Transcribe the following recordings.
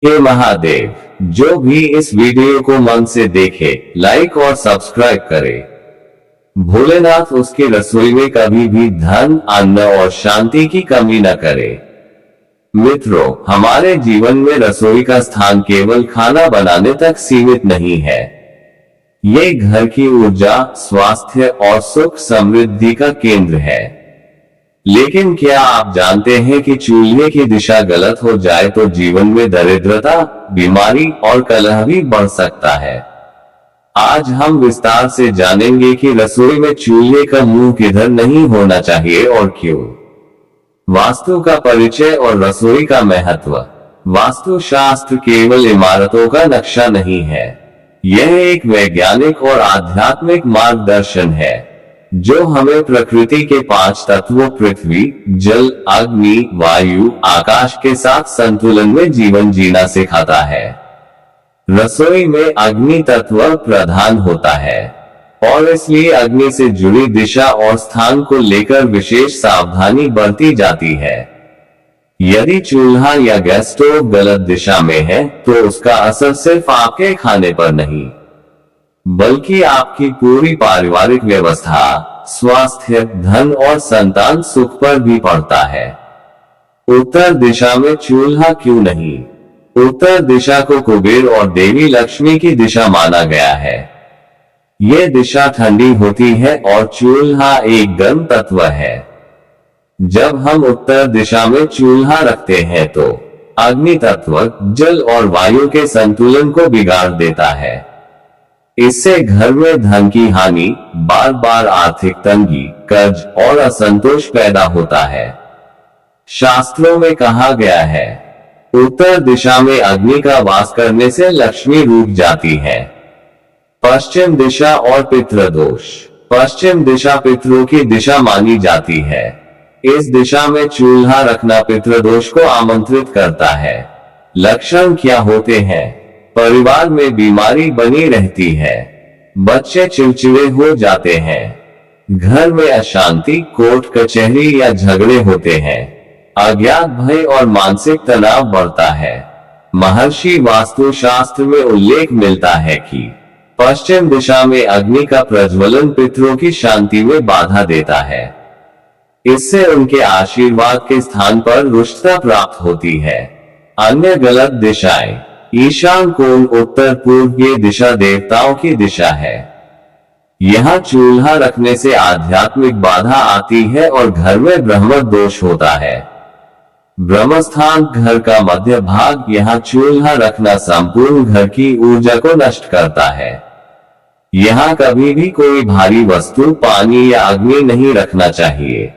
हे महादेव, जो भी इस वीडियो को मन से देखे, लाइक और सब्सक्राइब करे। भोलेनाथ उसकी रसोई में कभी भी धन, अन्न और शांति की कमी न करे। मित्रों, हमारे जीवन में रसोई का स्थान केवल खाना बनाने तक सीमित नहीं है। ये घर की ऊर्जा, स्वास्थ्य और सुख समृद्धि का केंद्र है। लेकिन क्या आप जानते हैं कि चूल्हे की दिशा गलत हो जाए तो जीवन में दरिद्रता, बीमारी और कलह भी बढ़ सकता है। आज हम विस्तार से जानेंगे कि रसोई में चूल्हे का मुंह किधर नहीं होना चाहिए और क्यों। वास्तु का परिचय और रसोई का महत्व। वास्तुशास्त्र केवल इमारतों का नक्शा नहीं है, यह एक वैज्ञानिक और आध्यात्मिक मार्गदर्शन है जो हमें प्रकृति के 5 तत्वों पृथ्वी, जल, अग्नि, वायु, आकाश के साथ संतुलन में जीवन जीना सिखाता है। रसोई में अग्नि तत्व प्रधान होता है और इसलिए अग्नि से जुड़ी दिशा और स्थान को लेकर विशेष सावधानी बरती जाती है। यदि चूल्हा या गैस स्टोव गलत दिशा में है तो उसका असर सिर्फ आपके खाने पर नहीं, बल्कि आपकी पूरी पारिवारिक व्यवस्था, स्वास्थ्य, धन और संतान सुख पर भी पड़ता है। उत्तर दिशा में चूल्हा क्यों नहीं? उत्तर दिशा को कुबेर और देवी लक्ष्मी की दिशा माना गया है। ये दिशा ठंडी होती है और चूल्हा एक गर्म तत्व है। जब हम उत्तर दिशा में चूल्हा रखते हैं तो अग्नि तत्व जल और वायु के संतुलन को बिगाड़ देता है। इससे घर में धन की हानि, बार बार आर्थिक तंगी, कर्ज और असंतोष पैदा होता है। शास्त्रों में कहा गया है, उत्तर दिशा में अग्नि का वास करने से लक्ष्मी रुक जाती है। पश्चिम दिशा और पितृदोष। पश्चिम दिशा पितरों की दिशा मानी जाती है। इस दिशा में चूल्हा रखना पितृदोष को आमंत्रित करता है। लक्षण क्या होते हैं? परिवार में बीमारी बनी रहती है, बच्चे चिड़चिड़े हो जाते हैं, घर में अशांति, कोर्ट कचहरी या झगड़े होते हैं, अज्ञात भय और मानसिक तनाव बढ़ता है। महर्षि वास्तुशास्त्र में उल्लेख मिलता है कि पश्चिम दिशा में अग्नि का प्रज्वलन पितरों की शांति में बाधा देता है। इससे उनके आशीर्वाद के स्थान पर रुष्टता प्राप्त होती है। अन्य गलत दिशाएं। ईशान कोण, उत्तर पूर्व, ये दिशा देवताओं की दिशा है। यहाँ चूल्हा रखने से आध्यात्मिक बाधा आती है और घर में ब्रह्म दोष होता है। ब्रह्मस्थान, घर का मध्य भाग, यहाँ चूल्हा रखना संपूर्ण घर की ऊर्जा को नष्ट करता है। यहाँ कभी भी कोई भारी वस्तु, पानी या अग्नि नहीं रखना चाहिए।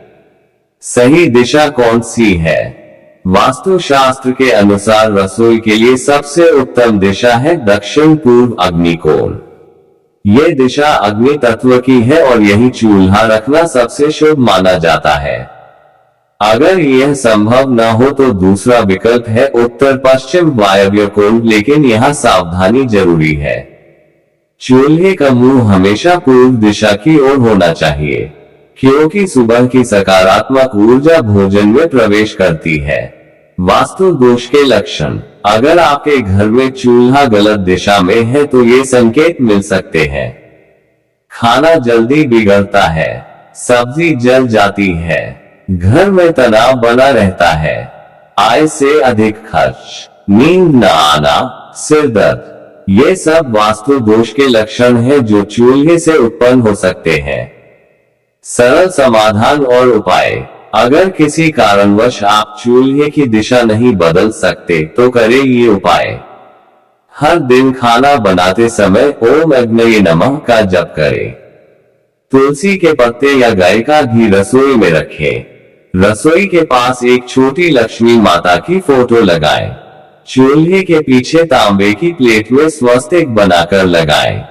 सही दिशा कौन सी है? वास्तुशास्त्र के अनुसार रसोई के लिए सबसे उत्तम दिशा है दक्षिण पूर्व अग्निकोण। ये दिशा अग्नि तत्व की है और यही चूल्हा रखना सबसे शुभ माना जाता है। अगर यह संभव न हो तो दूसरा विकल्प है उत्तर पश्चिम वायव्य कोण, लेकिन यहाँ सावधानी जरूरी है। चूल्हे का मुंह हमेशा पूर्व दिशा की ओर होना चाहिए, क्योंकि सुबह की सकारात्मक ऊर्जा भोजन में प्रवेश करती है। वास्तु दोष के लक्षण। अगर आपके घर में चूल्हा गलत दिशा में है तो ये संकेत मिल सकते हैं। खाना जल्दी बिगड़ता है, सब्जी जल जाती है, घर में तनाव बना रहता है, आय से अधिक खर्च, नींद न आना, सिर दर्द, ये सब वास्तु दोष के लक्षण हैं जो चूल्हे से उत्पन्न हो सकते हैं। सरल समाधान और उपाय। अगर किसी कारणवश आप चूल्हे की दिशा नहीं बदल सकते तो करें ये उपाय। हर दिन खाना बनाते समय ओम अग्नये नमः का जप करें। तुलसी के पत्ते या गाय का घी रसोई में रखें। रसोई के पास एक छोटी लक्ष्मी माता की फोटो लगाएं। चूल्हे के पीछे तांबे की प्लेट में स्वस्तिक बनाकर लगाएं।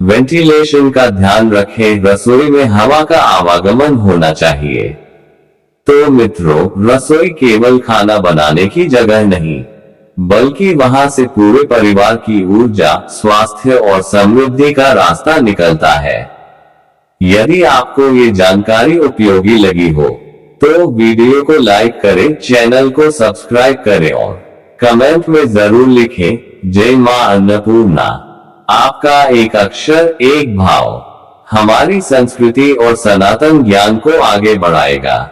वेंटिलेशन का ध्यान रखें, रसोई में हवा का आवागमन होना चाहिए। तो मित्रों, रसोई केवल खाना बनाने की जगह नहीं, बल्कि वहां से पूरे परिवार की ऊर्जा, स्वास्थ्य और समृद्धि का रास्ता निकलता है। यदि आपको ये जानकारी उपयोगी लगी हो तो वीडियो को लाइक करें, चैनल को सब्सक्राइब करें और कमेंट में जरूर लिखें, जय मां अन्नपूर्णा। आपका एक अक्षर एक भाव हमारी संस्कृति और सनातन ज्ञान को आगे बढ़ाएगा।